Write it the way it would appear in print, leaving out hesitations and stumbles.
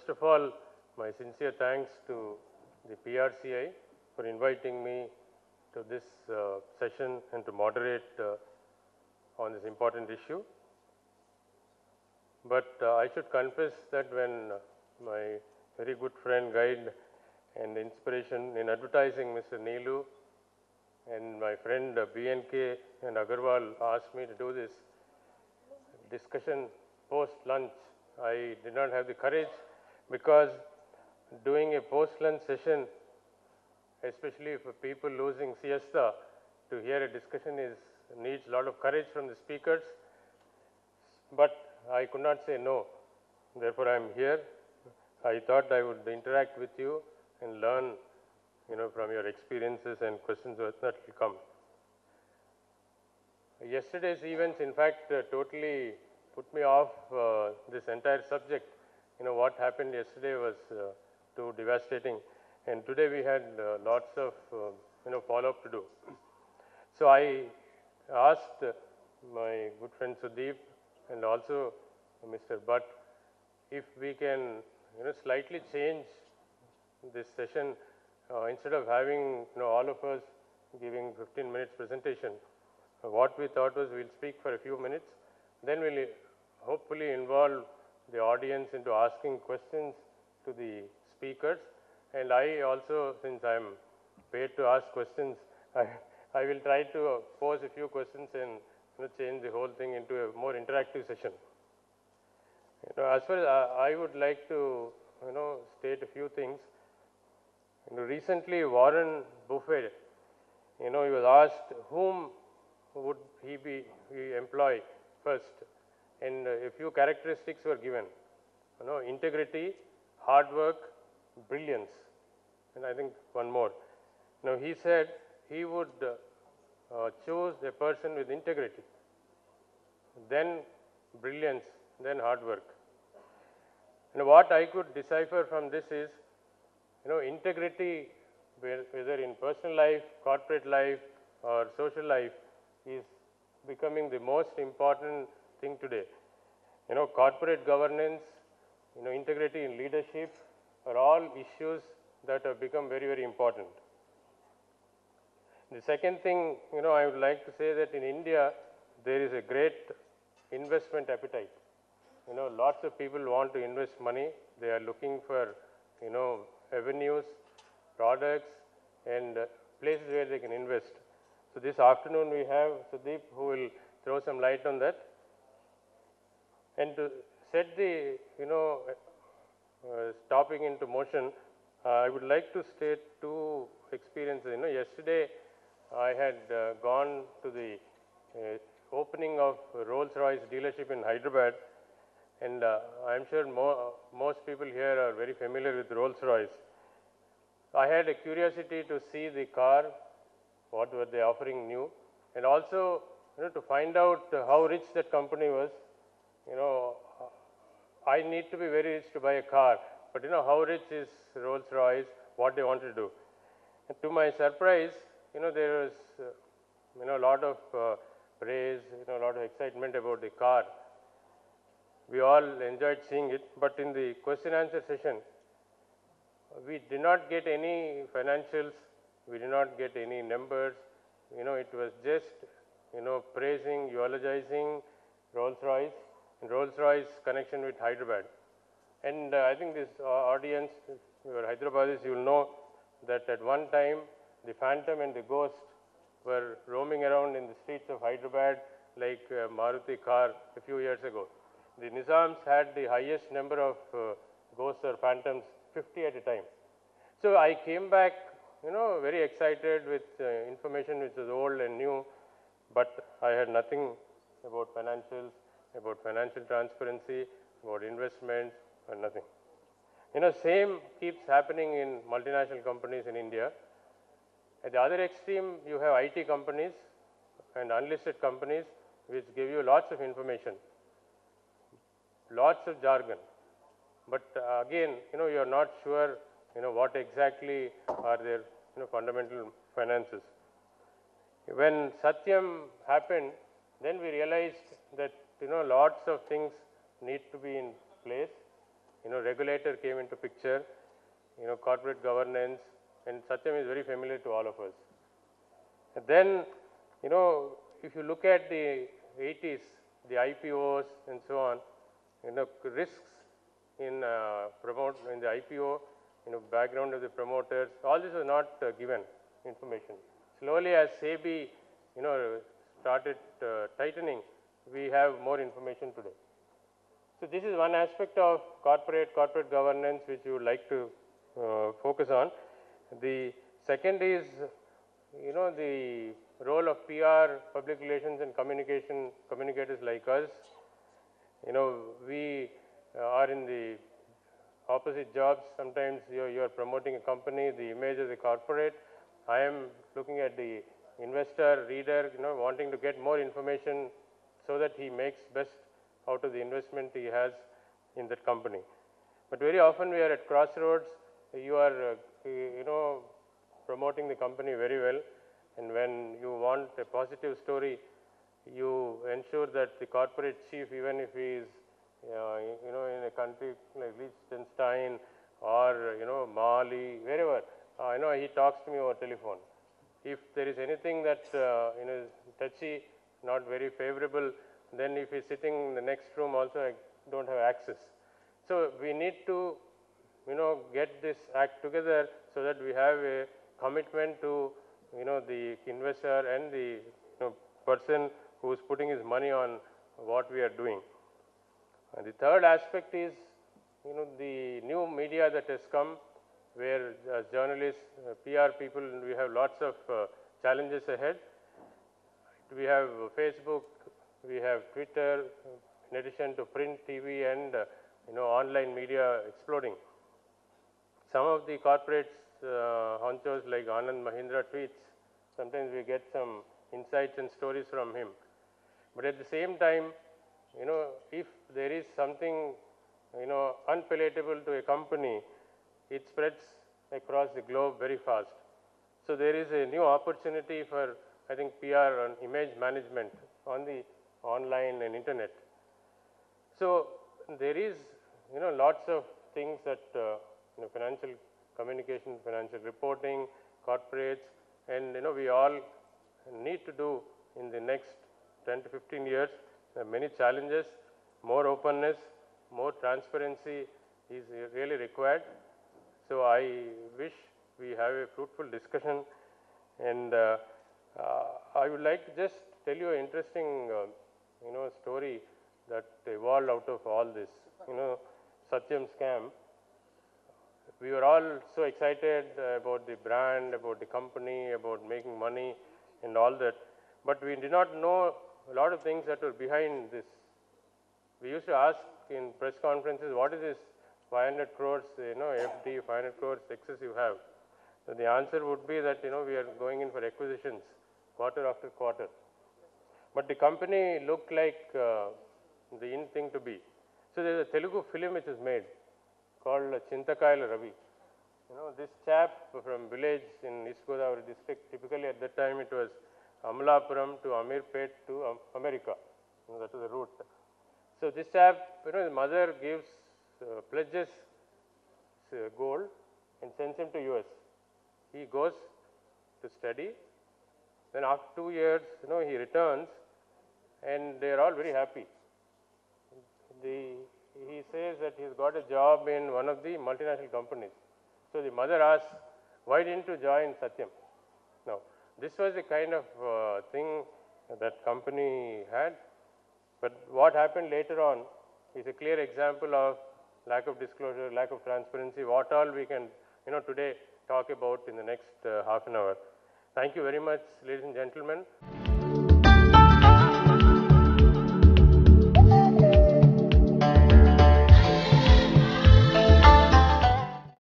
first of all, my sincere thanks to the PRCI for inviting me to this session and to moderate on this important issue. But I should confess that when my very good friend, guide and inspiration in advertising, Mr. Neelu, and my friend BNK and Agarwal asked me to do this discussion post-lunch, I did not have the courage, because doing a post-lunch session, especially for people losing siesta, to hear a discussion needs a lot of courage from the speakers. But I could not say no. Therefore, I am here. I thought I would interact with you and learn, from your experiences and questions that will come. Yesterday's events, in fact, totally put me off this entire subject. What happened yesterday was too devastating, and today we had lots of follow-up to do. So I asked my good friend Sudeep and also Mr. Bhatt if we can slightly change this session. Instead of having all of us giving 15 minutes presentation, what we thought was we'll speak for a few minutes, then we'll hopefully involve the audience into asking questions to the speakers. And I also, since I'm paid to ask questions, I will try to pose a few questions and change the whole thing into a more interactive session. As far as I would like to state a few things. Recently Warren Buffett, he was asked whom would he employ first, and a few characteristics were given. Integrity, hard work, brilliance, and I think one more. Now he said he would choose a person with integrity, then brilliance, then hard work. And what I could decipher from this is, integrity, whether in personal life, corporate life, or social life, is becoming the most important thing today. Corporate governance, integrity in leadership are all issues that have become very, very important. The second thing, I would like to say that in India, there is a great investment appetite. Lots of people want to invest money. They are looking for, avenues, products, and places where they can invest. So this afternoon we have Sudeep who will throw some light on that. And to set the, topic into motion, I would like to state two experiences. Yesterday I had gone to the opening of Rolls-Royce dealership in Hyderabad, and I'm sure most people here are very familiar with Rolls-Royce. I had a curiosity to see the car, what were they offering new, and also to find out how rich that company was. I need to be very rich to buy a car, but how rich is Rolls-Royce, what they want to do. And to my surprise, there was a lot of praise, a lot of excitement about the car. We all enjoyed seeing it, but in the question answer session, we did not get any financials, we did not get any numbers. It was just, praising, eulogizing Rolls-Royce, and Rolls-Royce connection with Hyderabad. And I think this audience, your Hyderabadis, you will know that at one time, the Phantom and the Ghost were roaming around in the streets of Hyderabad like a Maruti car a few years ago. The Nizams had the highest number of ghosts or phantoms, 50 at a time. So I came back, very excited with information which was old and new, but I had nothing about financials, about financial transparency, about investments, or nothing. Same keeps happening in multinational companies in India. At the other extreme, you have IT companies and unlisted companies which give you lots of information, lots of jargon. But again, you are not sure, what exactly are their fundamental finances. When Satyam happened, then we realized that, lots of things need to be in place. regulator came into picture, corporate governance, and Satyam is very familiar to all of us. And then, if you look at the 80s, the IPOs and so on, risks in in the IPO, background of the promoters, all this was not given information. Slowly, as SEBI, started tightening, we have more information today. So this is one aspect of corporate governance which you would like to focus on. The second is, the role of PR, public relations and communicators like us. We are in the opposite jobs. Sometimes you are promoting a company, the image of the corporate. I am looking at the investor, reader, wanting to get more information so that he makes best out of the investment he has in that company. But very often we are at crossroads. You are, promoting the company very well, and when you want a positive story, you ensure that the corporate chief, even if he is, in a country like Liechtenstein or, Mali, wherever, he talks to me over telephone. If there is anything that, touchy, not very favorable, then if he's sitting in the next room also, I don't have access. So we need to, get this act together so that we have a commitment to, the investor and the person who is putting his money on what we are doing. And the third aspect is, the new media that has come, where as journalists, PR people, we have lots of challenges ahead. We have Facebook, we have Twitter, in addition to print, TV and, online media exploding. Some of the corporates, honchos like Anand Mahindra tweets, sometimes we get some insights and stories from him. But at the same time, if there is something, unpalatable to a company, it spreads across the globe very fast. So there is a new opportunity for, I think, PR and image management on the online and internet. So there is, lots of things that, financial communication, financial reporting, corporates, and, we all need to do in the next 10 to 15 years. There are many challenges, more openness, more transparency is really required. So I wish we have a fruitful discussion, and I would like to just tell you an interesting, story that evolved out of all this. Satyam scam. We were all so excited about the brand, about the company, about making money and all that, but we did not know a lot of things that were behind this. We used to ask in press conferences, what is this 500 crores, FD, 500 crores excess you have? So the answer would be that, we are going in for acquisitions quarter after quarter. But the company looked like the in thing to be. So there's a Telugu film which is made called Chintakayala Ravi. This chap from village in East Godavari district, typically at that time it was Amalapuram to Amirpet to America. That was the route. So this chap, his mother gives, pledges gold and sends him to US. He goes to study. Then after 2 years, he returns, and they are all very happy. He says that he's got a job in one of the multinational companies. So the mother asks, why didn't you join Satyam? Now, this was the kind of thing that company had. But what happened later on is a clear example of lack of disclosure, lack of transparency, what all we can, today talk about in the next half an hour. Thank you very much, ladies and gentlemen.